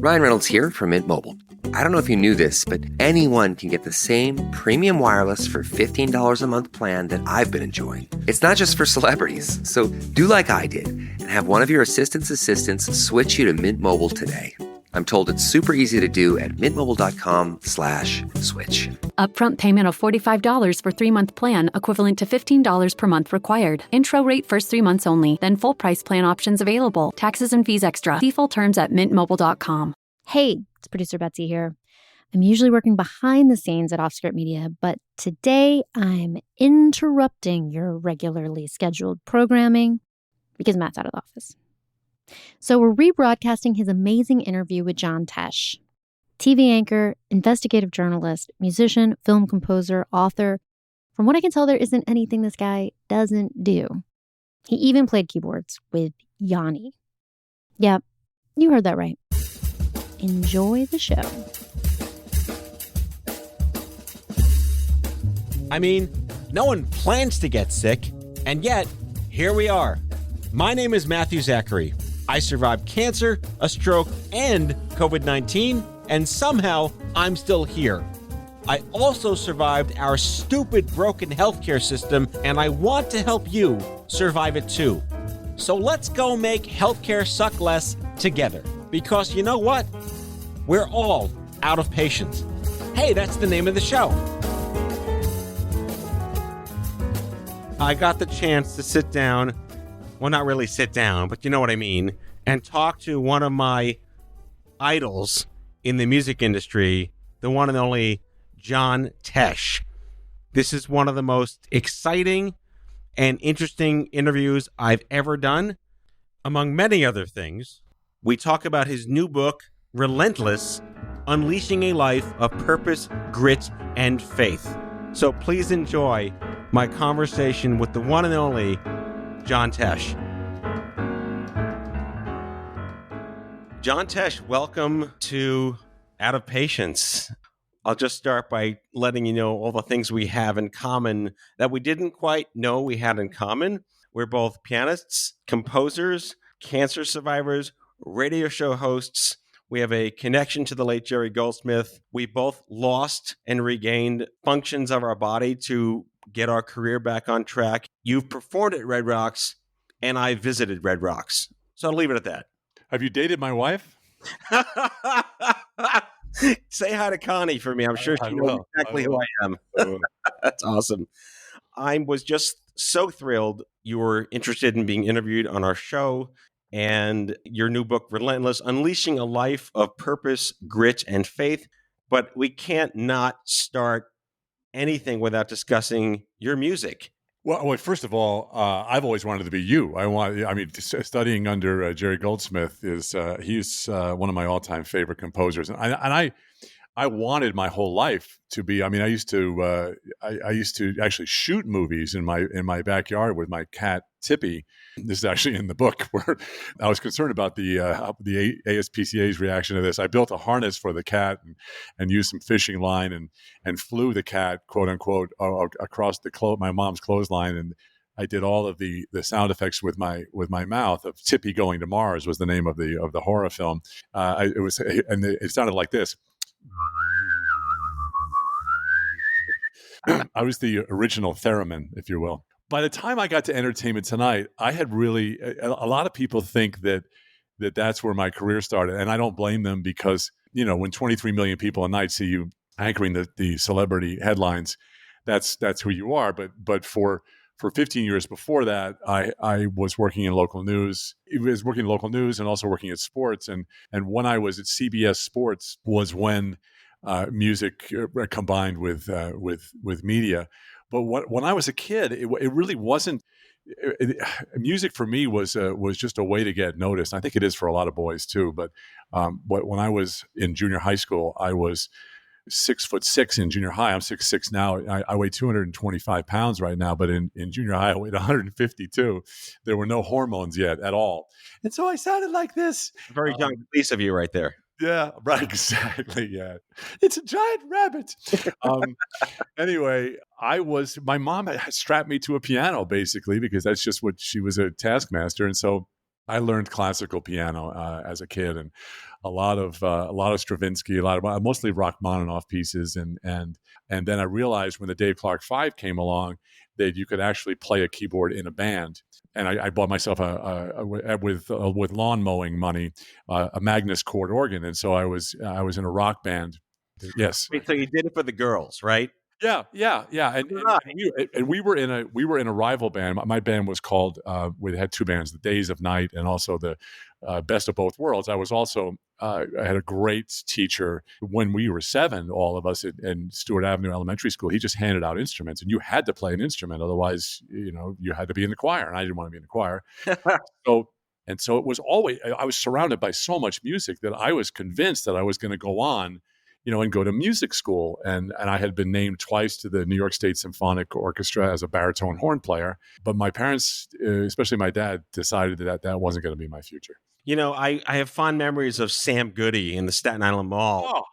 Ryan Reynolds here from Mint Mobile. I don't know if you knew this, but anyone can get the same premium wireless for $15 a month plan that I've been enjoying. It's not just for celebrities. So do like I did and have one of your assistants switch you to Mint Mobile today. I'm told it's super easy to do at mintmobile.com/switch. Upfront payment of $45 for 3-month plan, equivalent to $15 per month required. Intro rate first 3 months only, then full price plan options available. Taxes and fees extra. See full terms at mintmobile.com. Hey, it's producer Betsy here. I'm usually working behind the scenes at Offscript Media, but today I'm interrupting your regularly scheduled programming because Matt's out of the office. So we're rebroadcasting his amazing interview with John Tesh, TV anchor, investigative journalist, musician, film composer, author. From what I can tell, there isn't anything this guy doesn't do. He even played keyboards with Yanni. Yep, you heard that right. Enjoy the show. I mean, no one plans to get sick, and yet, here we are. My name is Matthew Zachary. I survived cancer, a stroke, and COVID-19, and somehow I'm still here. I also survived our stupid broken healthcare system, and I want to help you survive it too. So let's go make healthcare suck less together. Because you know what? We're all out of patience. Hey, that's the name of the show. I got the chance to sit down, well, not really sit down, but you know what I mean, and talk to one of my idols in the music industry, the one and only John Tesh. This is one of the most exciting and interesting interviews I've ever done. Among many other things, we talk about his new book, Relentless, Unleashing a Life of Purpose, Grit, and Faith. So please enjoy my conversation with the one and only John Tesh. John Tesh, welcome to Out of Patience. I'll just start by letting you know all the things we have in common that we didn't quite know we had in common. We're both pianists, composers, cancer survivors, radio show hosts. We have a connection to the late Jerry Goldsmith. We both lost and regained functions of our body to get our career back on track. You've performed at Red Rocks, and I visited Red Rocks. So I'll leave it at that. Have you dated my wife? Say hi to Connie for me. I'm sure she knows exactly who I am. That's awesome. I was just so thrilled you were interested in being interviewed on our show, and your new book, Relentless, Unleashing a Life of Purpose, Grit, and Faith. But we can't not start anything without discussing your music. Well, first of all, I've always wanted to be you. Studying under Jerry Goldsmith he's one of my all-time favorite composers, and I wanted my whole life to be. I mean, I used to actually shoot movies in my backyard with my cat Tippy. This is actually in the book where I was concerned about the ASPCA's reaction to this. I built a harness for the cat and used some fishing line and flew the cat, quote unquote, across my mom's clothesline, and I did all of the sound effects with my mouth of Tippy Going to Mars was the name of the horror film. It sounded like this. I was the original theremin, if you will. By the time I got to Entertainment Tonight, I had really a lot of people think that's where my career started, and I don't blame them because when 23 million people a night see you anchoring the celebrity headlines, that's who you are. But for 15 years before that, I was working in local news. I was working in local news and also working at sports. And when I was at CBS Sports was when music combined with media. But when I was a kid, it really wasn't. Music for me was just a way to get noticed. I think it is for a lot of boys too. But when I was in junior high school, I was 6'6" in junior high. I'm 6'6" now. I weigh 225 pounds right now, but in junior high, I weighed 152. There were no hormones yet at all. And so I sounded like this. Very young piece of you right there. Yeah, right. Exactly. Yeah. It's a giant rabbit. Anyway, my mom had strapped me to a piano basically because that's just what she was a taskmaster. And so I learned classical piano as a kid, and a lot of Stravinsky, a lot of mostly Rachmaninoff pieces, and then I realized when the Dave Clark Five came along that you could actually play a keyboard in a band. And I bought myself with lawn mowing money a Magnus chord organ, and so I was in a rock band. Yes. Wait, so you did it for the girls, right? Yeah, and we were in a rival band. My band was called. We had two bands, the Days of Night, and also the Best of Both Worlds. I was also I had a great teacher when we were 7. All of us in Stewart Avenue Elementary School. He just handed out instruments, and you had to play an instrument, otherwise, you had to be in the choir, and I didn't want to be in the choir. So it was always. I was surrounded by so much music that I was convinced that I was going to go on, and go to music school. And I had been named twice to the New York State Symphonic Orchestra as a baritone horn player. But my parents, especially my dad, decided that wasn't going to be my future. I have fond memories of Sam Goody in the Staten Island Mall. Oh.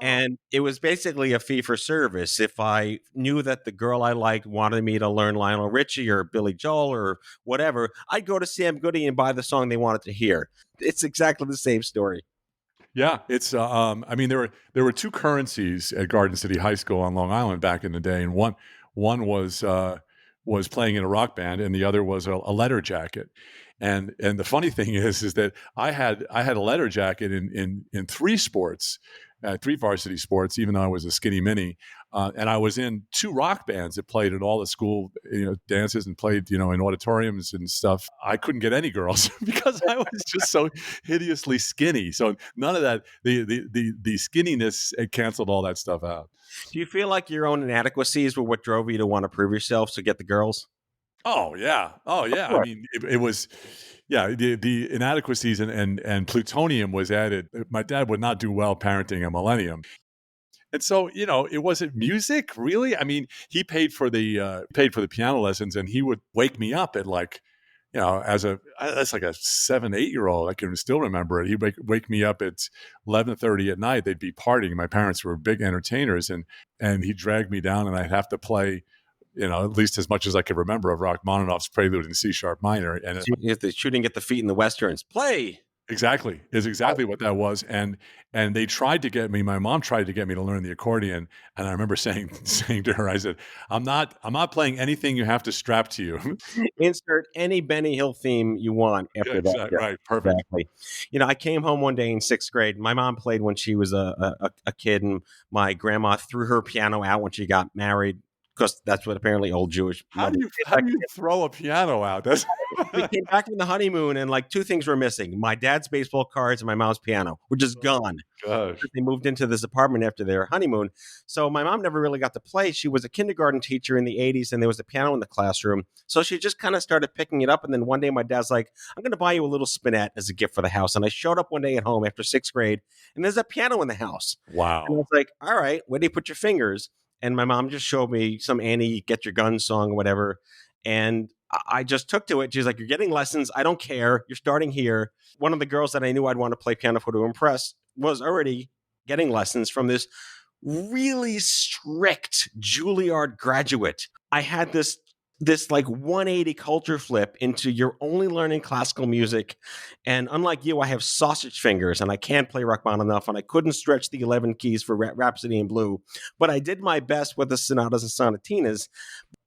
And it was basically a fee for service. If I knew that the girl I liked wanted me to learn Lionel Richie or Billy Joel or whatever, I'd go to Sam Goody and buy the song they wanted to hear. It's exactly the same story. Yeah, it's. I mean, there were two currencies at Garden City High School on Long Island back in the day, and one was playing in a rock band, and the other was a letter jacket. And the funny thing is that I had a letter jacket in 3 sports, 3 varsity sports, even though I was a skinny mini. And I was in 2 rock bands that played at all the school dances and played in auditoriums and stuff. I couldn't get any girls because I was just so hideously skinny. So none of that, the skinniness, it canceled all that stuff out. Do you feel like your own inadequacies were what drove you to want to prove yourself to get the girls? Oh yeah. I mean, it was. Yeah, the inadequacies and plutonium was added. My dad would not do well parenting a millennium. And so, it wasn't music, really. I mean, he paid for the piano lessons, and he would wake me up at that's like a 7, 8-year-old. I can still remember it. He'd wake me up at 11:30 at night. They'd be partying. My parents were big entertainers, and he'd drag me down, and I'd have to play, at least as much as I could remember of Rachmaninoff's Prelude in C sharp minor. And so you have to shooting at the feet in the westerns. Play. Exactly. Is exactly what that was. And they tried to get me, my mom tried to get me to learn the accordion. And I remember saying to her, I said, I'm not playing anything you have to strap to you. Insert any Benny Hill theme you want after that. Exactly. Right. Perfect. Exactly. I came home one day in 6th grade. My mom played when she was a kid, and my grandma threw her piano out when she got married, because that's what apparently old Jewish. How do you throw a piano out? We came back from the honeymoon, and 2 things were missing: my dad's baseball cards and my mom's piano were just gone. Gosh. They moved into this apartment after their honeymoon, so my mom never really got to play. She was a kindergarten teacher in the 80s, and there was a piano in the classroom, so she just kind of started picking it up. And then one day, my dad's like, "I'm going to buy you a little spinet as a gift for the house." And I showed up one day at home after 6th grade, and there's a piano in the house. Wow! And I was like, "All right, where do you put your fingers?" And my mom just showed me some Annie Get Your Gun song or whatever. And I just took to it. She's like, "You're getting lessons. I don't care. You're starting here." One of the girls that I knew I'd want to play piano for to impress was already getting lessons from this really strict Juilliard graduate. I had this 180 culture flip into you're only learning classical music. And unlike you, I have sausage fingers and I can't play Rachmaninoff, and I couldn't stretch the 11 keys for Rhapsody in Blue, but I did my best with the sonatas and sonatinas.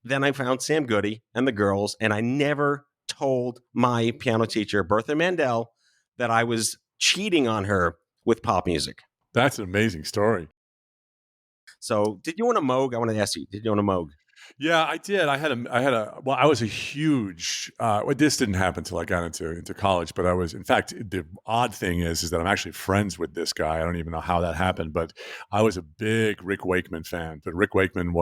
Then I found Sam Goody and the girls, and I never told my piano teacher, Bertha Mandel, that I was cheating on her with pop music. That's an amazing story. So did you want a Moog? I want to ask you, did you want a Moog? Yeah, I did. I was a huge, this didn't happen until I got into college, but in fact, the odd thing is that I'm actually friends with this guy. I don't even know how that happened, but I was a big Rick Wakeman fan. But Rick Wakeman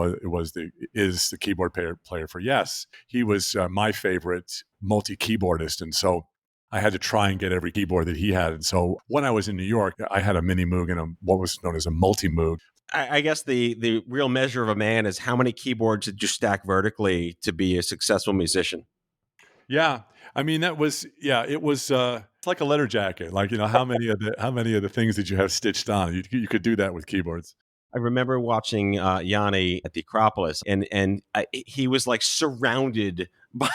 is the keyboard player for Yes. He was my favorite multi-keyboardist. And so I had to try and get every keyboard that he had. And so when I was in New York, I had a mini Moog and what was known as a multi-Moog. I guess the real measure of a man is how many keyboards did you stack vertically to be a successful musician? Yeah, I mean it was it's like a letter jacket. How many of the things did you have stitched on? You could do that with keyboards. I remember watching Yanni at the Acropolis, and he was surrounded by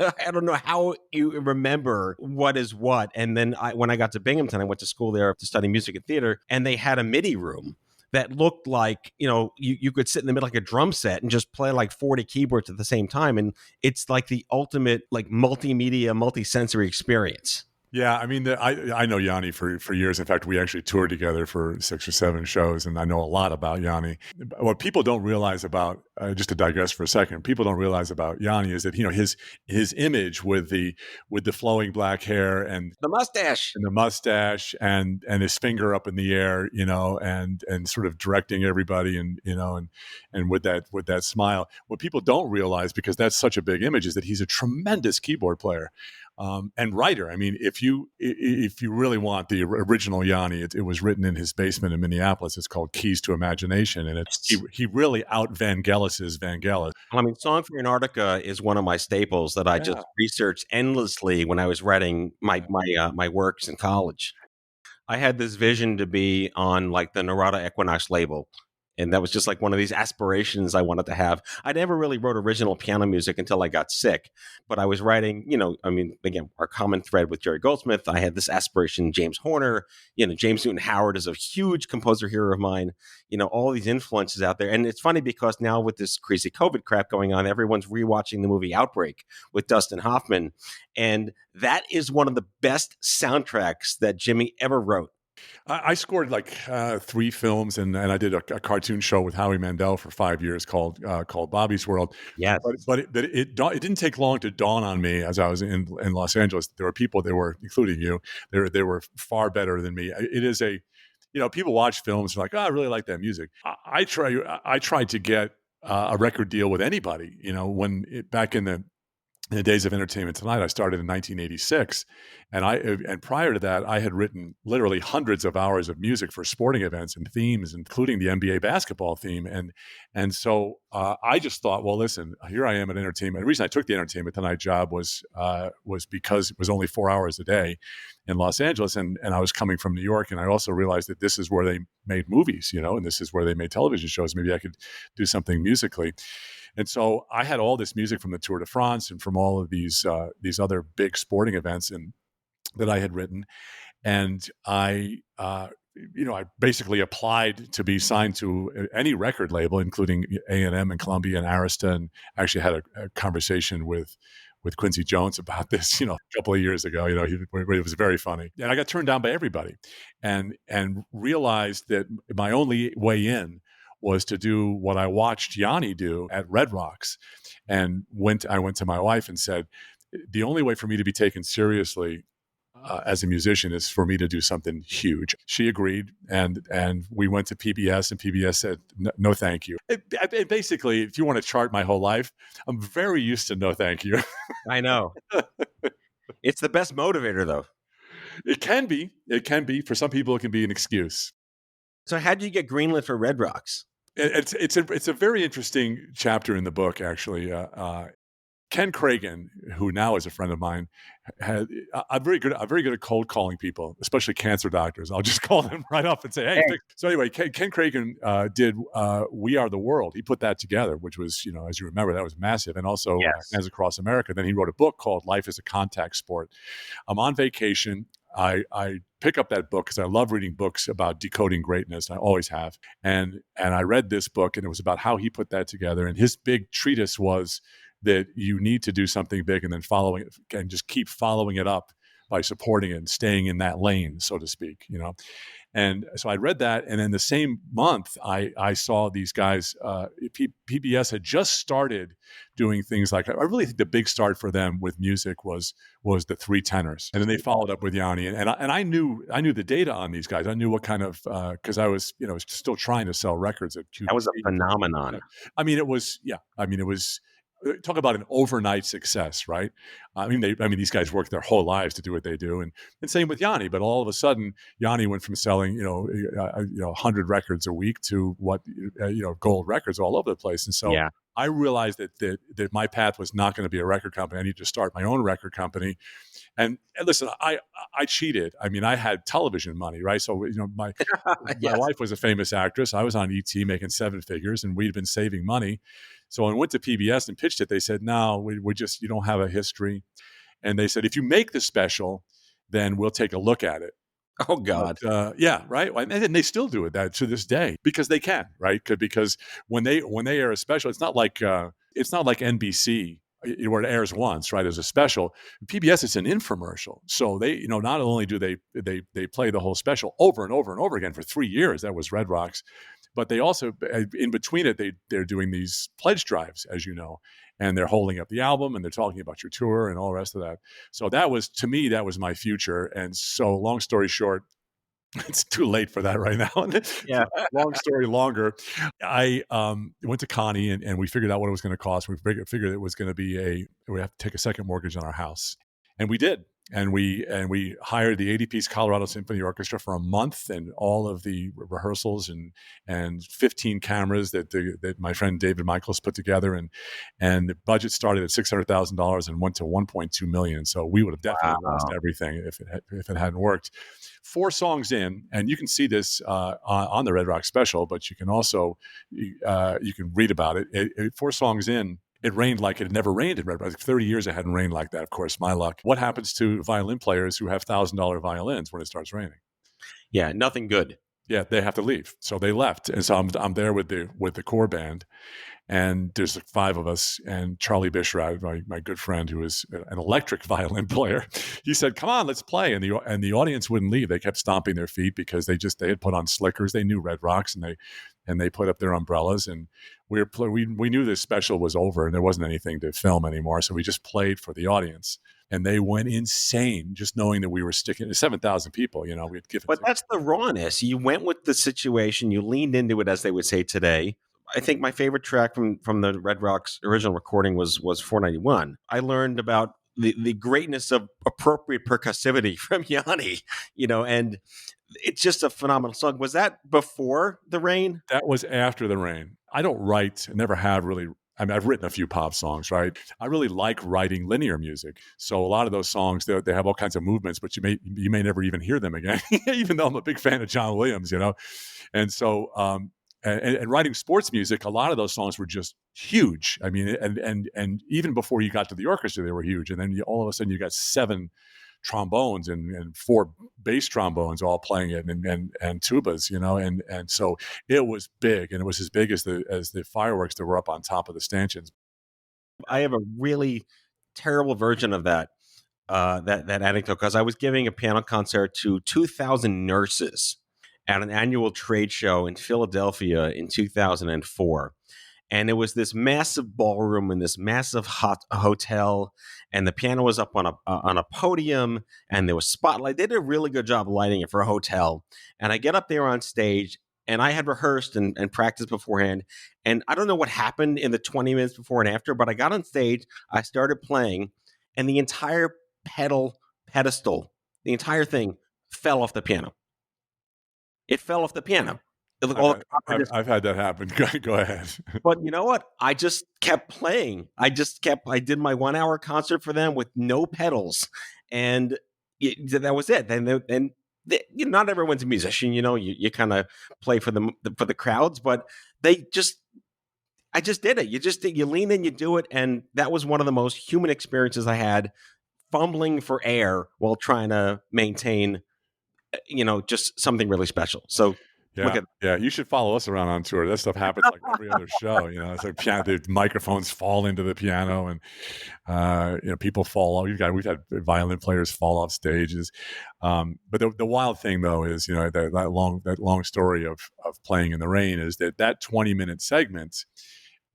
I don't know how you remember what is what. And then when I got to Binghamton, I went to school there to study music and theater, and they had a MIDI room that looked like, you could sit in the middle like a drum set and just play like 40 keyboards at the same time. And it's like the ultimate like multimedia, multisensory experience. Yeah, I mean, I know Yanni for years. In fact, we actually toured together for 6 or 7 shows, and I know a lot about Yanni. What people don't realize about, just to digress for a second, people don't realize about Yanni is that his image with the flowing black hair and the mustache and his finger up in the air, and sort of directing everybody, and with that smile. What people don't realize, because that's such a big image, is that he's a tremendous keyboard player. And writer. I mean, if you really want the original Yanni, it was written in his basement in Minneapolis. It's called Keys to Imagination, and he really out Vangelis' Vangelis. I mean, Song for Antarctica is one of my staples that I just researched endlessly when I was writing my works in college. I had this vision to be on like the Narada Equinox label. And that was just like one of these aspirations I wanted to have. I never really wrote original piano music until I got sick. But I was writing, again, our common thread with Jerry Goldsmith. I had this aspiration, James Horner, James Newton Howard is a huge composer hero of mine, all these influences out there. And it's funny because now with this crazy COVID crap going on, everyone's rewatching the movie Outbreak with Dustin Hoffman. And that is one of the best soundtracks that Jimmy ever wrote. I scored like 3 films, and I did a cartoon show with Howie Mandel for 5 years called Bobby's World. Yes. But it didn't take long to dawn on me as I was in Los Angeles. There were people, including you, they were far better than me. It is people watch films and are like, I really like that music. I tried to get a record deal with anybody. Back in the days of Entertainment Tonight, I started in 1986, and prior to that, I had written literally hundreds of hours of music for sporting events and themes, including the NBA basketball theme, and so I just thought, well, listen, here I am at Entertainment. The reason I took the Entertainment Tonight job was because it was only 4 hours a day in Los Angeles, and I was coming from New York, and I also realized that this is where they made movies, and this is where they made television shows. Maybe I could do something musically. And so I had all this music from the Tour de France and from all of these other big sporting events that I had written, and I basically applied to be signed to any record label, including A&M and Columbia and Arista, and actually had a conversation with Quincy Jones about this, a couple of years ago. It was very funny, and I got turned down by everybody, and realized that my only way in was to do what I watched Yanni do at Red Rocks. And I went to my wife and said, the only way for me to be taken seriously as a musician is for me to do something huge. She agreed, and we went to PBS, and PBS said, no, thank you. Basically, if you want to chart my whole life, I'm very used to no thank you. I know. It's the best motivator, though. It can be. For some people, it can be an excuse. So how did you get greenlit for Red Rocks? It's a very interesting chapter in the book, actually. Ken Cragen, who now is a friend of mine, I'm very good at cold calling people, especially cancer doctors. I'll just call them right up and say, hey. So anyway, Ken Cragen did We Are the World. He put that together, which was, as you remember, that was massive. And also Hands Across America. Then he wrote a book called Life is a Contact Sport. I'm on vacation. I pick up that book because I love reading books about decoding greatness. I always have. And I read this book, and it was about how he put that together. And his big treatise was that you need to do something big and then following it, and just keep following it up by supporting it and staying in that lane, so to speak, And so I read that, and in the same month, I saw these guys. PBS had just started doing things like, I really think the big start for them with music was the Three Tenors, and then they followed up with Yanni, and I knew the data on these guys. I knew what kind of because I was still trying to sell records at QVC. That was a phenomenon. It was. Talk about an overnight success, right? These guys work their whole lives to do what they do, and same with Yanni. But all of a sudden, Yanni went from selling 100 records a week to gold records all over the place. And so I realized that my path was not going to be a record company. I needed to start my own record company. And listen, I cheated. I mean, I had television money, right? So, my Yes. wife was a famous actress. I was on ET making 7 figures, and we'd been saving money. So when I went to PBS and pitched it, they said, no, we just, you don't have a history. And they said, if you make the special, then we'll take a look at it. Oh, God. But, yeah, right. And they still do it that to this day because they can, right? Because when they air a special, it's not like NBC where it airs once, right? As a special. PBS is an infomercial, so they, not only do they play the whole special over and over and over again for 3 years. That was Red Rocks, but they also in between it they're doing these pledge drives, as you know, and they're holding up the album and they're talking about your tour and all the rest of that. So that was, to me, that was my future. And so, long story short, it's too late for that right now. Yeah. Long story longer. I went to Connie and we figured out what it was going to cost. We figured it was going to be we have to take a second mortgage on our house. And we did. And we hired the 80-piece Colorado Symphony Orchestra for a month, and all of the rehearsals and 15 cameras that my friend David Michaels put together, and the budget started at $600,000 and went to $1.2 million. So we would have definitely lost everything if it hadn't worked. 4 songs in, and you can see this on the Red Rock special, but you can also you can read about it. 4 songs in, it rained like it had never rained in Red Rock. 30 years it hadn't rained like that. Of course, my luck. What happens to violin players who have $1,000 violins when it starts raining? Yeah, nothing good. Yeah, they have to leave. So they left, and so I'm there with the core band, and there's 5 of us, and Charlie Bishrad, my good friend, who is an electric violin player, he said, "Come on, let's play." And the audience wouldn't leave. They kept stomping their feet because they had put on slickers. They knew Red Rocks, and they put up their umbrellas, and we knew this special was over and there wasn't anything to film anymore. So we just played for the audience, and they went insane just knowing that we were sticking to 7,000 people. We'd given. But that's the rawness. You went with the situation. You leaned into it, as they would say today. I think my favorite track from the Red Rocks original recording was 491. I learned about the greatness of appropriate percussivity from Yanni, and it's just a phenomenal song. Was that before the rain? That was after the rain. I don't write, never have really. I mean, I've written a few pop songs, right? I really like writing linear music. So a lot of those songs, they have all kinds of movements, but you may never even hear them again, even though I'm a big fan of John Williams, And so, and writing sports music, a lot of those songs were just huge. I mean, and even before you got to the orchestra, they were huge. And then all of a sudden you got 7 trombones and 4 bass trombones all playing it, and tubas, and so it was big, and it was as big as the fireworks that were up on top of the stanchions. I have a really terrible version of that anecdote, because I was giving a piano concert to 2,000 nurses at an annual trade show in Philadelphia in 2004. And it was this massive ballroom in this massive hot hotel, and the piano was up on a podium, and there was spotlight. They did a really good job lighting it for a hotel. And I get up there on stage, and I had rehearsed and practiced beforehand. And I don't know what happened in the 20 minutes before and after, but I got on stage, I started playing, and the entire pedestal, the entire thing fell off the piano. It fell off the piano. I've had that happen. Go ahead. But you know what? I just kept playing. I did my 1-hour concert for them with no pedals. And that was it. Not everyone's a musician, you kind of play for the crowds, but I just did it. You lean in, you do it. And that was one of the most human experiences I had, fumbling for air while trying to maintain, just something really special. So, yeah. You should follow us around on tour. That stuff happens like every other show. It's like the microphones fall into the piano, and people fall off. We've had violin players fall off stages. But the wild thing though is, that long story of playing in the rain is that 20-minute segment.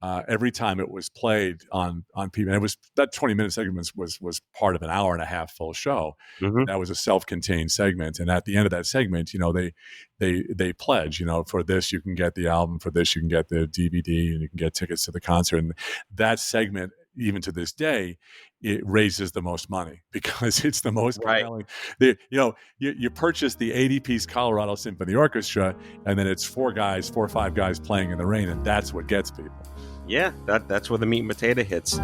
Every time it was played on people, and it was that 20-minute segment was part of an hour and a half full show. Mm-hmm. That was a self-contained segment, and at the end of that segment, they pledge, for this you can get the album, for this you can get the DVD, and you can get tickets to the concert. And that segment, even to this day, it raises the most money because it's the most compelling. You purchase the 80-piece Colorado Symphony Orchestra, and then it's 4 or 5 guys playing in the rain, and that's what gets people. Yeah, that's where the meat and potato hits.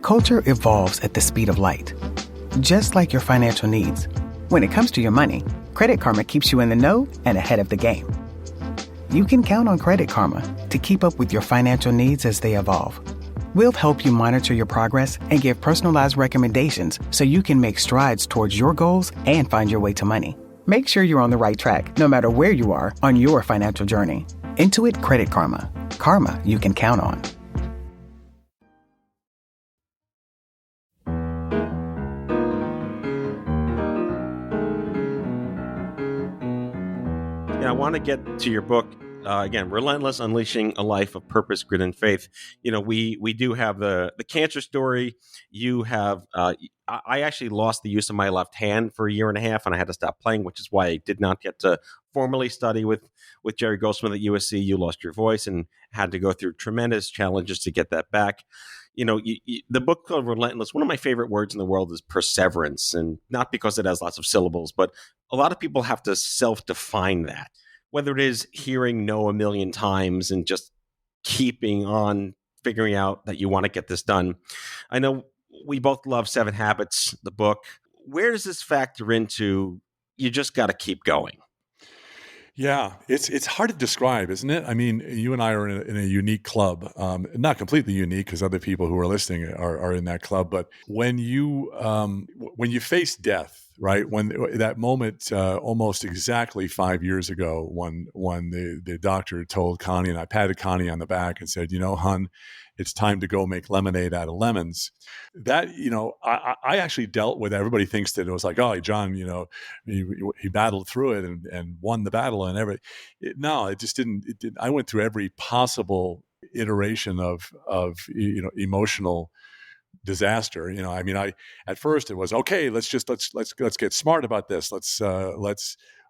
Culture evolves at the speed of light, just like your financial needs. When it comes to your money, Credit Karma keeps you in the know and ahead of the game. You can count on Credit Karma to keep up with your financial needs as they evolve. We'll help you monitor your progress and give personalized recommendations so you can make strides towards your goals and find your way to money. Make sure you're on the right track, no matter where you are on your financial journey. Intuit Credit Karma. Karma you can count on. I want to get to your book again, Relentless: Unleashing a Life of Purpose, Grit, and Faith. We do have the cancer story. You have I actually lost the use of my left hand for a year and a half, and I had to stop playing, which is why I did not get to formally study with Jerry Goldsmith at USC. You lost your voice and had to go through tremendous challenges to get that back. The book called Relentless, one of my favorite words in the world is perseverance, and not because it has lots of syllables, but a lot of people have to self-define that, whether it is hearing no a million times and just keeping on figuring out that you want to get this done. I know we both love 7 Habits, the book. Where does this factor into you just got to keep going? Yeah, it's hard to describe, isn't it? I mean, you and I are in a unique club, not completely unique because other people who are listening are in that club. But when you face death, right? When that moment, almost exactly 5 years ago, when the doctor told Connie, and I patted Connie on the back and said, "Hun, it's time to go make lemonade out of lemons." That, I actually dealt with. Everybody thinks that it was like, oh, John, he battled through it and won the battle and everything. No, it just didn't. I went through every possible iteration of emotional disaster. I mean, at first it was okay. Let's get smart about this.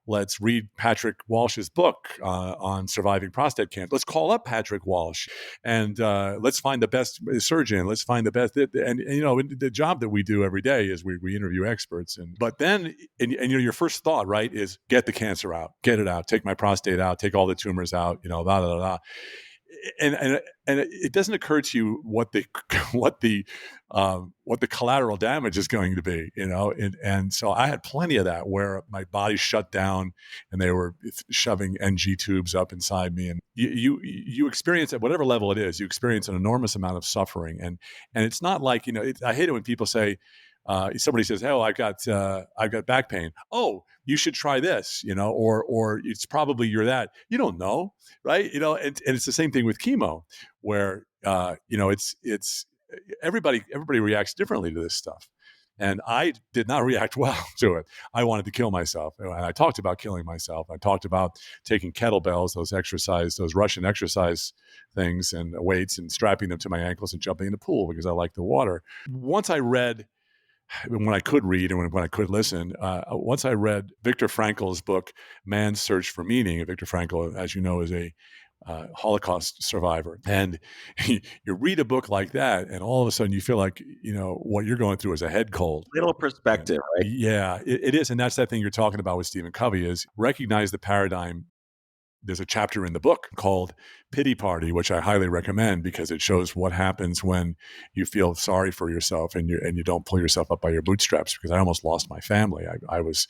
Let's read Patrick Walsh's book on surviving prostate cancer. Let's call up Patrick Walsh and let's find the best surgeon. Let's find the best. And the job that we do every day is we interview experts. But then your first thought, right, is get the cancer out, get it out, take my prostate out, take all the tumors out. Blah, blah, blah. And it doesn't occur to you what the collateral damage is going to be, and so I had plenty of that where my body shut down and they were shoving NG tubes up inside me, and you experience at whatever level it is, you experience an enormous amount of suffering, and it's not like I hate it when people say. Somebody says, "Oh, I've got back pain. Oh, you should try this," or it's probably you're that. You don't know, right? And it's the same thing with chemo, where it's everybody reacts differently to this stuff, and I did not react well to it. I wanted to kill myself, and I talked about killing myself. I talked about taking kettlebells, those Russian exercise things, and weights, and strapping them to my ankles and jumping in the pool because I like the water. Once I read. When I could read and when I could listen, once I read Viktor Frankl's book, Man's Search for Meaning. Viktor Frankl, as you know, is a Holocaust survivor. And you read a book like that, and all of a sudden you feel like, what you're going through is a head cold. Little perspective, right? Yeah, it is. And that's that thing you're talking about with Stephen Covey is recognize the paradigm. There's a chapter in the book called Pity Party, which I highly recommend because it shows what happens when you feel sorry for yourself and you don't pull yourself up by your bootstraps. Because I almost lost my family. I was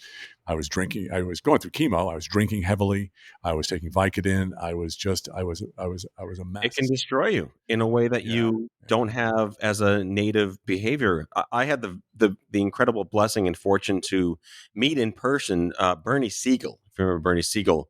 drinking. I was going through chemo. I was drinking heavily. I was taking Vicodin. I was a mess. It can destroy you in a way that you don't have as a native behavior. I had the incredible blessing and fortune to meet in person Bernie Siegel. If you remember Bernie Siegel.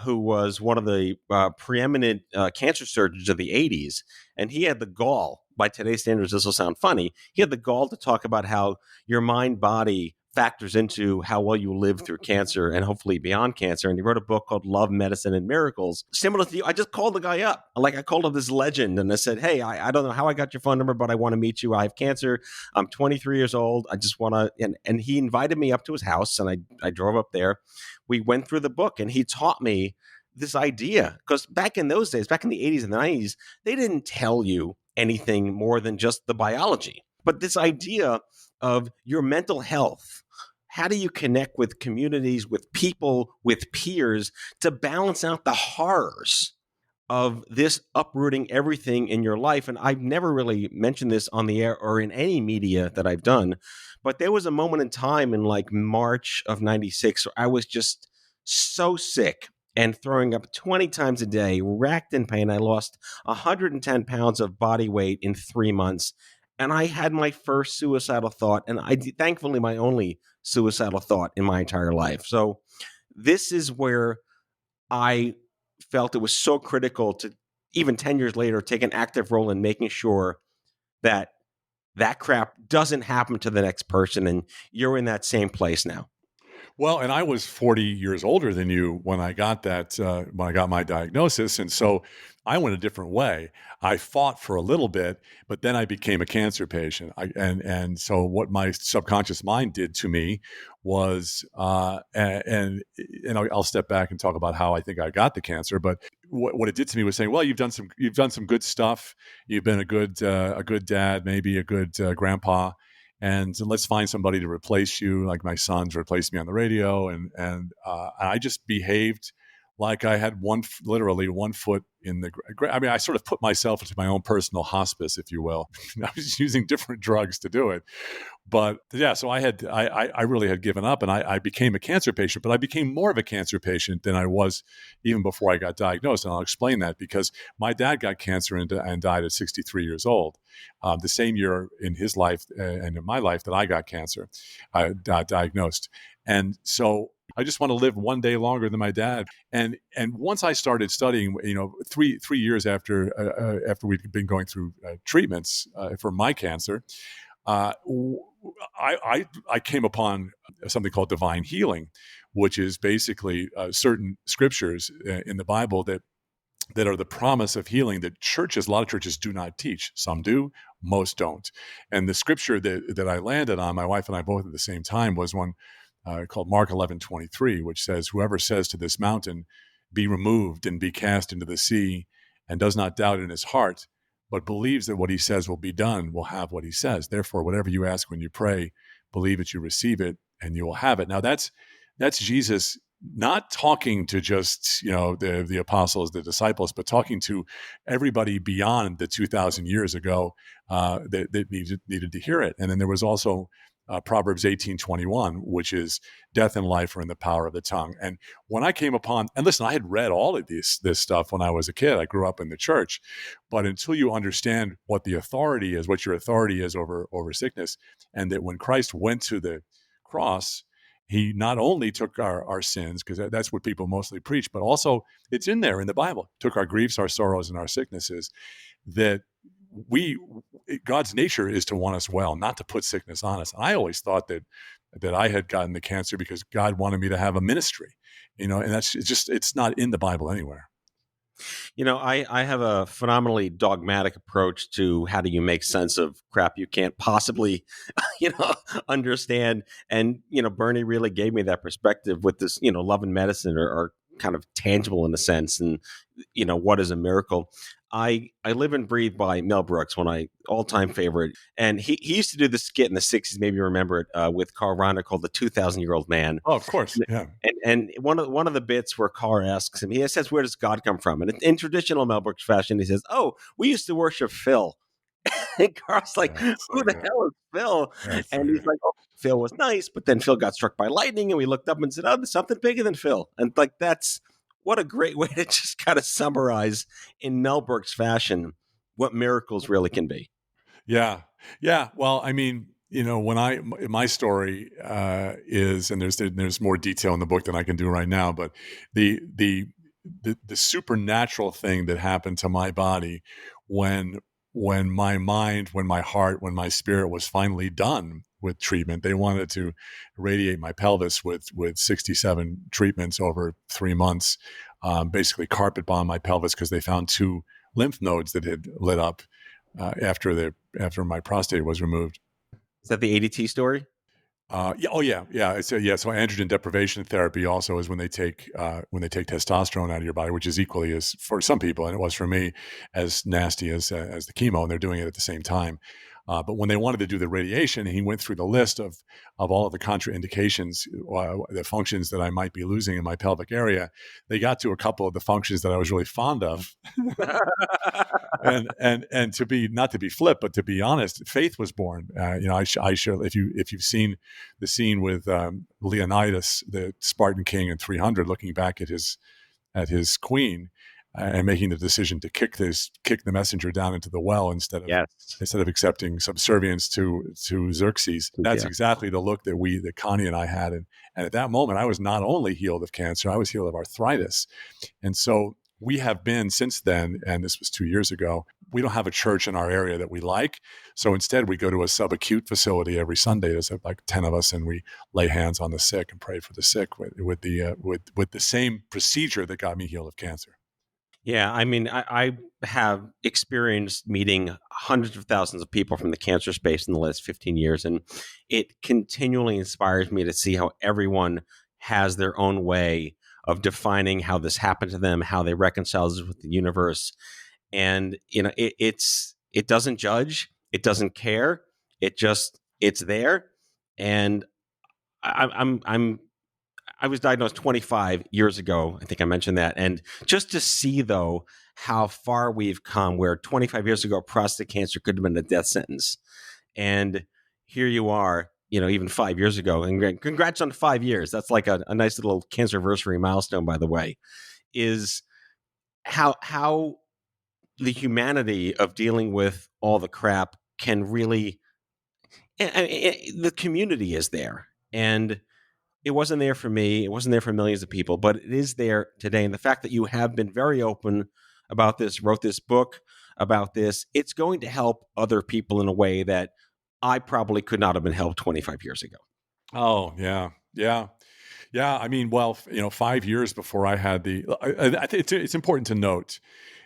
Who was one of the preeminent cancer surgeons of the 80s. And he had the gall, by today's standards, this will sound funny, he had the gall to talk about how your mind-body factors into how well you live through cancer and hopefully beyond cancer. And he wrote a book called Love, Medicine, and Miracles. Similar to you, I just called the guy up. I called up this legend and I said, "Hey, I don't know how I got your phone number, but I want to meet you. I have cancer. I'm 23 years old. I just want to," and he invited me up to his house and I drove up there. We went through the book and he taught me this idea because back in those days, back in the 80s and the 90s, they didn't tell you anything more than just the biology. But this idea of your mental health how do you connect with communities, with people, with peers to balance out the horrors of this uprooting everything in your life? And I've never really mentioned this on the air or in any media that I've done, but there was a moment in time in like March of 96 where I was just so sick and throwing up 20 times a day, racked in pain. I lost 110 pounds of body weight in 3 months. And I had my first suicidal thought, and thankfully my only suicidal thought in my entire life. So this is where I felt it was so critical to, even 10 years later, take an active role in making sure that that crap doesn't happen to the next person. And you're in that same place now. Well, and I was 40 years older than you when I got when I got my diagnosis. And so I went a different way. I fought for a little bit, but then I became a cancer patient. And so what my subconscious mind did to me was, and I'll step back and talk about how I think I got the cancer. But what it did to me was saying, well, you've done some good stuff. You've been a good dad, maybe a good grandpa. And let's find somebody to replace you, like my sons replaced me on the radio. And I just behaved like I had literally one foot in the grave. I mean, I sort of put myself into my own personal hospice, if you will. I was using different drugs to do it. But yeah, so I really had given up, and I became a cancer patient, but I became more of a cancer patient than I was even before I got diagnosed. And I'll explain that because my dad got cancer and died at 63 years old, the same year in his life and in my life that I got cancer, diagnosed. And so I just want to live one day longer than my dad. And once I started studying, 3 years after we'd been going through treatments for my cancer, I came upon something called divine healing, which is basically certain scriptures in the Bible that are the promise of healing that a lot of churches do not teach. Some do, most don't. And the scripture that I landed on, my wife and I both at the same time, was one called Mark 11:23, which says, "Whoever says to this mountain, be removed and be cast into the sea, and does not doubt in his heart, but believes that what he says will be done, will have what he says. Therefore, whatever you ask when you pray, believe that you receive it, and you will have it." Now, that's Jesus not talking to just the apostles, the disciples, but talking to everybody beyond the 2,000 years ago that needed to hear it. And then there was also Proverbs 18:21, which is death and life are in the power of the tongue. And when I came upon, and listen, I had read all of this stuff when I was a kid. I grew up in the church, but until you understand what the authority is, what your authority is over sickness, and that when Christ went to the cross, he not only took our sins, because that's what people mostly preach, but also it's in there in the Bible, took our griefs, our sorrows, and our sicknesses, that God's nature is to want us well, not to put sickness on us. And I always thought that I had gotten the cancer because God wanted me to have a ministry, and it's not in the Bible anywhere. I have a phenomenally dogmatic approach to how do you make sense of crap you can't possibly, understand. And, Bernie really gave me that perspective with this, love and medicine are kind of tangible in a sense. And, what is a miracle? I live and breathe by Mel Brooks, all-time favorite. And he used to do this skit in the 60s, maybe you remember it, with Carl Reiner called The 2,000-Year-Old Man. Oh, of course, yeah. And one of the bits where Carl asks him, he says, "Where does God come from?" And in traditional Mel Brooks fashion, he says, "Oh, we used to worship Phil." And Carl's like, "Who the hell is Phil?" And he's like, "Oh, Phil was nice, but then Phil got struck by lightning, and we looked up and said, oh, there's something bigger than Phil." And what a great way to just kind of summarize in Mel Brooks fashion what miracles really can be. Yeah. Yeah. Well, I mean, my story is, and there's more detail in the book than I can do right now, but the supernatural thing that happened to my body when my mind, when my heart, when my spirit was finally done with treatment. They wanted to irradiate my pelvis with 67 treatments over 3 months, basically carpet bomb my pelvis because they found 2 lymph nodes that had lit up after my prostate was removed. Is that the ADT story? Yeah. Oh, yeah. Yeah. So androgen deprivation therapy also is when they take testosterone out of your body, which is equally as for some people, and it was for me, as nasty as the chemo, and they're doing it at the same time. But when they wanted to do the radiation, he went through the list of all of the contraindications, the functions that I might be losing in my pelvic area. They got to a couple of the functions that I was really fond of. and to be, not to be flip, but to be honest, faith was born. I share, if you've seen the scene with Leonidas, the Spartan king in 300, looking back at his queen and making the decision to kick the messenger down into the well instead of accepting subservience to Xerxes. That's exactly the look that Connie and I had. And at that moment, I was not only healed of cancer, I was healed of arthritis. And so we have been since then, and this was 2 years ago, we don't have a church in our area that we like. So instead, we go to a subacute facility every Sunday. There's like 10 of us, and we lay hands on the sick and pray for the sick with the same procedure that got me healed of cancer. Yeah, I mean, I have experienced meeting hundreds of thousands of people from the cancer space in the last 15 years, and it continually inspires me to see how everyone has their own way of defining how this happened to them, how they reconcile this with the universe. And, it doesn't judge, it doesn't care, it's there. And I was diagnosed 25 years ago. I think I mentioned that. And just to see, though, how far we've come, where 25 years ago, prostate cancer could have been a death sentence. And here you are, even 5 years ago. And congrats on 5 years. That's like a nice little cancerversary milestone, by the way, is how the humanity of dealing with all the crap can really, the community is there. And it wasn't there for me. It wasn't there for millions of people, but it is there today. And the fact that you have been very open about this, wrote this book about this, it's going to help other people in a way that I probably could not have been helped 25 years ago. Oh, yeah. Yeah. Yeah. I mean, 5 years before I had I think it's important to note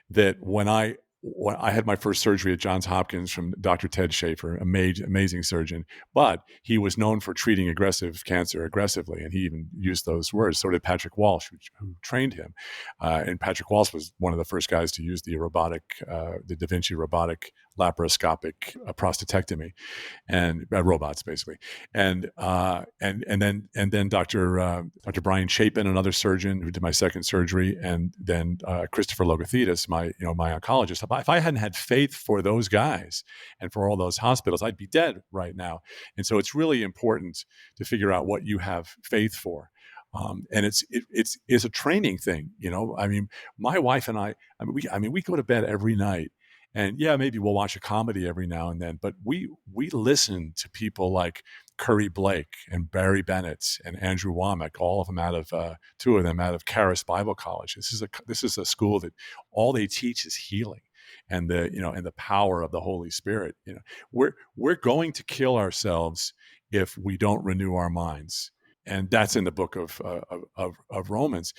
that when I had my first surgery at Johns Hopkins from Dr. Ted Schaefer, amazing surgeon, but he was known for treating aggressive cancer aggressively, and he even used those words. So did Patrick Walsh, who trained him. And Patrick Walsh was one of the first guys to use the Da Vinci robotic laparoscopic prostatectomy, and robots basically. And then Dr. Brian Chapin, another surgeon who did my second surgery, and then Christopher Logothetis, my oncologist. If I hadn't had faith for those guys and for all those hospitals, I'd be dead right now. And so it's really important to figure out what you have faith for. And it's a training thing, I mean, my wife and we go to bed every night, and maybe we'll watch a comedy every now and then, but we listen to people like Curry Blake and Barry Bennett and Andrew Womack, all of them two of them out of Charis Bible College. This is a school that all they teach is healing and the power of the Holy Spirit. We're going to kill ourselves if we don't renew our minds. And that's in the book of Romans.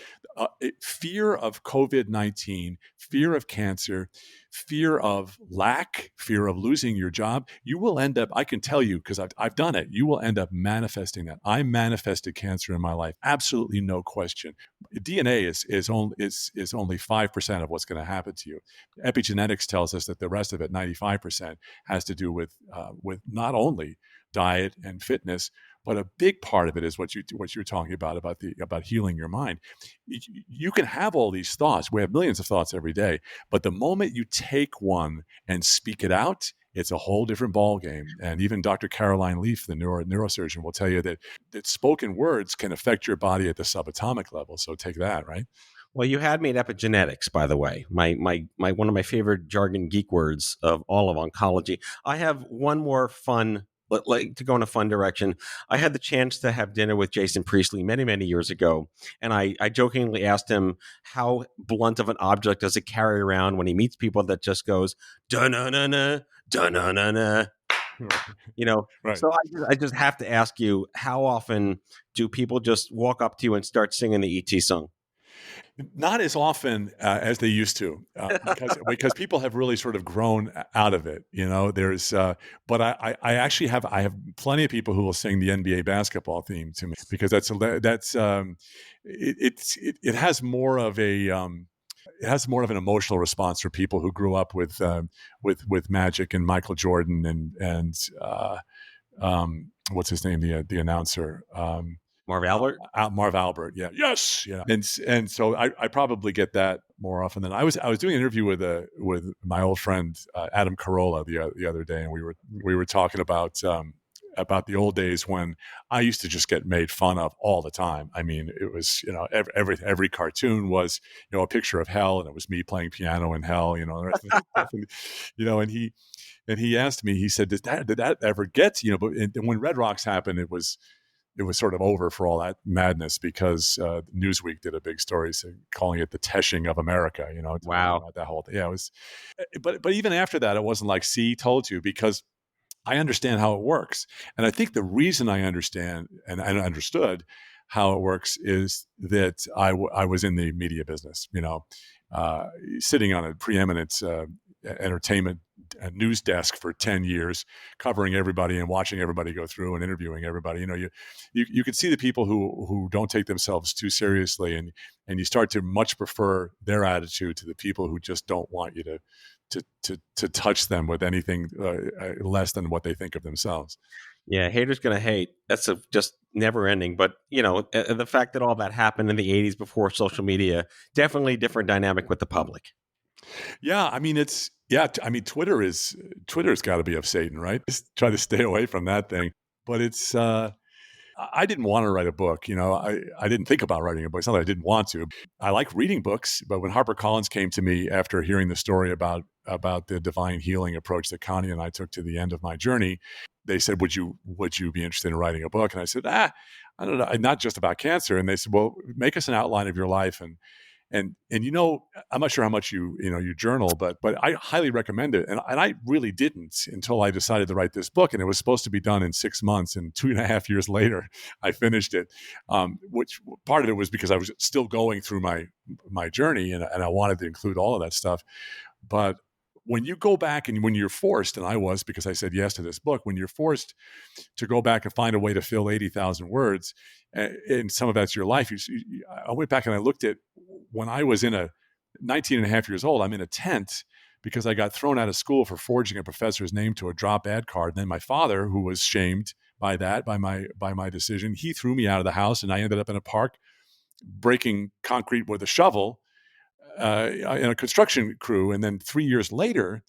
Fear of COVID-19, fear of cancer, fear of lack, fear of losing your job. You will end up, I can tell you, because I've done it, you will end up manifesting that. I manifested cancer in my life, absolutely no question. DNA is only 5% of what's going to happen to you. Epigenetics tells us that the rest of it, 95%, has to do with not only diet and fitness, but a big part of it is what you're talking about healing your mind. You can have all these thoughts. We have millions of thoughts every day, but the moment you take one and speak it out, it's a whole different ballgame. And even Dr. Caroline Leaf, the neurosurgeon, will tell you that spoken words can affect your body at the subatomic level. So take that, right? Well, you had me at epigenetics, by the way. My one of my favorite jargon geek words of all of oncology. I have one more fun. Like to go in a fun direction. I had the chance to have dinner with Jason Priestley many, many years ago. And I jokingly asked him how blunt of an object does it carry around when he meets people that just goes, da-na-na-na, da-na-na-na. Right. So I just have to ask you, how often do people just walk up to you and start singing the E.T. song? Not as often as they used to, because people have really sort of grown out of it. But I actually have plenty of people who will sing the NBA basketball theme to me, because it has more of a it has more of an emotional response for people who grew up with Magic and Michael Jordan and what's his name, the announcer. Marv Albert? Marv Albert, yeah, yes, yeah, and so I probably get that more often than I was doing an interview with my old friend Adam Carolla the other day, and we were talking about the old days when I used to just get made fun of all the time. I mean, it was, every cartoon was, a picture of hell, and it was me playing piano in hell, the rest of the stuff. And he asked me, he said, did that ever get to you? But when Red Rocks happened, it was sort of over for all that madness, because Newsweek did a big story calling it the Teshing of America. Wow. About that whole thing. Yeah, it was. But even after that, it wasn't like, see, told you, because I understand how it works. And I think the reason I understand and I understood how it works is that I was in the media business, sitting on a preeminent entertainment news desk for 10 years, covering everybody and watching everybody go through and interviewing everybody. You can see the people who don't take themselves too seriously, and you start to much prefer their attitude to the people who just don't want you to touch them with anything less than what they think of themselves. Yeah, haters gonna hate. That's just never ending. But the fact that all that happened in the '80s before social media, definitely different dynamic with the public. Yeah, I mean Twitter's got to be of Satan, right? Just try to stay away from that thing. But it's I didn't want to write a book. I didn't think about writing a book. It's not that I didn't want to. I like reading books, but when HarperCollins came to me after hearing the story about the divine healing approach that Connie and I took to the end of my journey, they said, "Would you be interested in writing a book?" And I said, I don't know, not just about cancer. And they said, "Well, make us an outline of your life and I'm not sure how much you journal, but I highly recommend it." And I really didn't until I decided to write this book, and it was supposed to be done in 6 months, and 2.5 years later, I finished it. Which part of it was because I was still going through my journey, and I wanted to include all of that stuff. But when you go back and when you're forced, and I was, because I said yes to this book, when you're forced to go back and find a way to fill 80,000 words, and some of that's your life. I went back and I looked at when I was 19 and a half years old, I'm in a tent because I got thrown out of school for forging a professor's name to a drop ad card. And then my father, who was shamed by my decision, he threw me out of the house, and I ended up in a park breaking concrete with a shovel in a construction crew. And then 3 years later,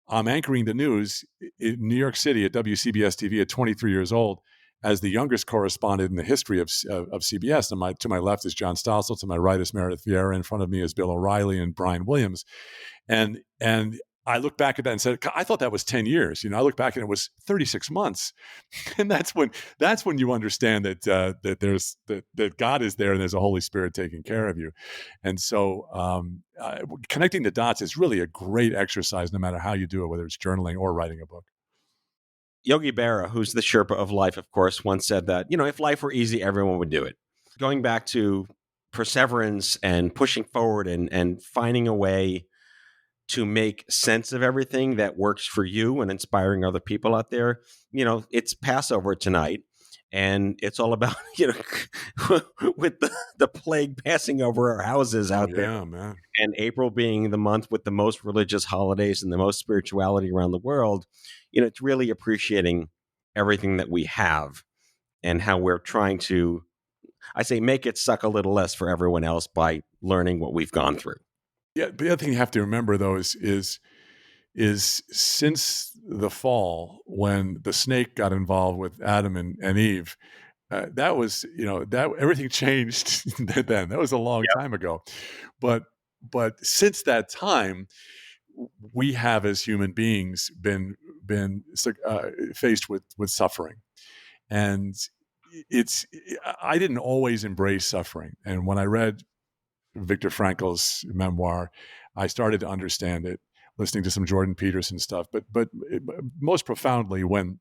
I'm anchoring the news in New York City at WCBS TV at 23 years old as the youngest correspondent in the history of CBS. And to my left is John Stossel, to my right is Meredith Vieira, in front of me is Bill O'Reilly and Brian Williams. And I look back at that and said, I thought that was 10 years. I look back and it was 36 months. And that's when you understand that God is there and there's a Holy Spirit taking care of you. And so connecting the dots is really a great exercise, no matter how you do it, whether it's journaling or writing a book. Yogi Berra, who's the Sherpa of life, of course, once said that, if life were easy, everyone would do it. Going back to perseverance and pushing forward and finding a way to make sense of everything that works for you and inspiring other people out there. It's Passover tonight, and it's all about, with the plague passing over our houses out there. Man. And April being the month with the most religious holidays and the most spirituality around the world, it's really appreciating everything that we have and how we're trying to, I say, make it suck a little less for everyone else by learning what we've gone through. Yeah, but the other thing you have to remember, though, is since the fall, when the snake got involved with Adam and Eve, that was, that everything changed then. That was a long time ago. But since that time, we have, as human beings, been faced with suffering. And I didn't always embrace suffering. And when I read Viktor Frankl's memoir, I started to understand it, listening to some Jordan Peterson stuff. But most profoundly, when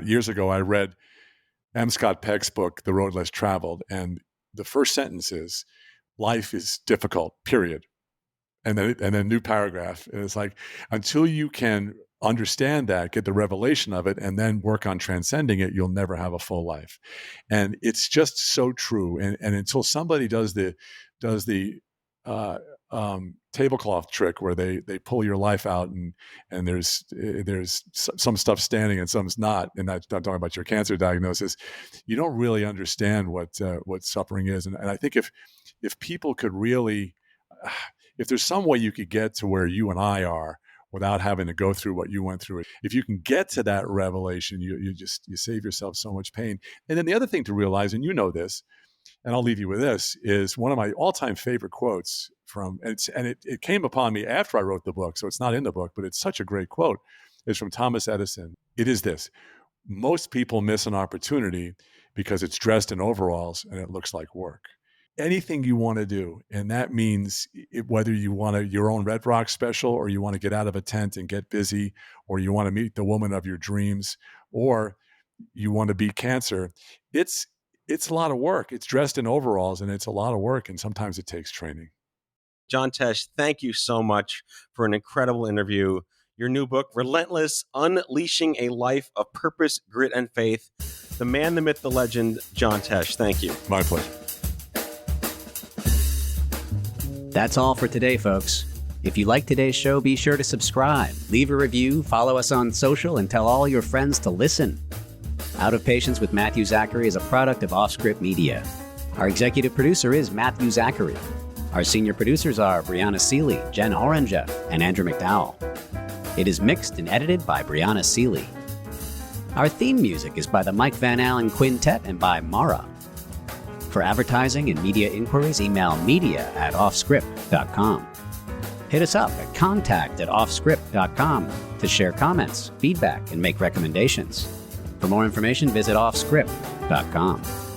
years ago I read M. Scott Peck's book, The Road Less Traveled, and the first sentence is, "Life is difficult, period." And then a new paragraph. And it's like, until you can understand that, get the revelation of it, and then work on transcending it, you'll never have a full life. And it's just so true. And until somebody does the tablecloth trick where they pull your life out and there's some stuff standing and some's not, and I'm talking about your cancer diagnosis, you don't really understand what suffering is. And I think if people could really, if there's some way you could get to where you and I are without having to go through what you went through, if you can get to that revelation, you save yourself so much pain. And then the other thing to realize, and you know this, and I'll leave you with this, is one of my all-time favorite quotes it came upon me after I wrote the book, so it's not in the book, but it's such a great quote. It's from Thomas Edison. It is this: most people miss an opportunity because it's dressed in overalls and it looks like work. Anything you want to do, and that means whether you want your own Red Rock special, or you want to get out of a tent and get busy, or you want to meet the woman of your dreams, or you want to beat cancer, it's a lot of work. It's dressed in overalls and it's a lot of work, and sometimes it takes training. John Tesh, thank you so much for an incredible interview. Your new book, Relentless, Unleashing a Life of Purpose, Grit, and Faith. The man, the myth, the legend, John Tesh. Thank you. My pleasure. That's all for today, folks. If you like today's show, be sure to subscribe, leave a review, follow us on social, and tell all your friends to listen. Out of Patience with Matthew Zachary is a product of Offscript Media. Our executive producer is Matthew Zachary. Our senior producers are Brianna Seeley, Jen Oranger, and Andrew McDowell. It is mixed and edited by Brianna Seeley. Our theme music is by the Mike Van Allen Quintet and by Mara. For advertising and media inquiries, email media@offscript.com. Hit us up at contact@offscript.com to share comments, feedback, and make recommendations. For more information, visit offscript.com.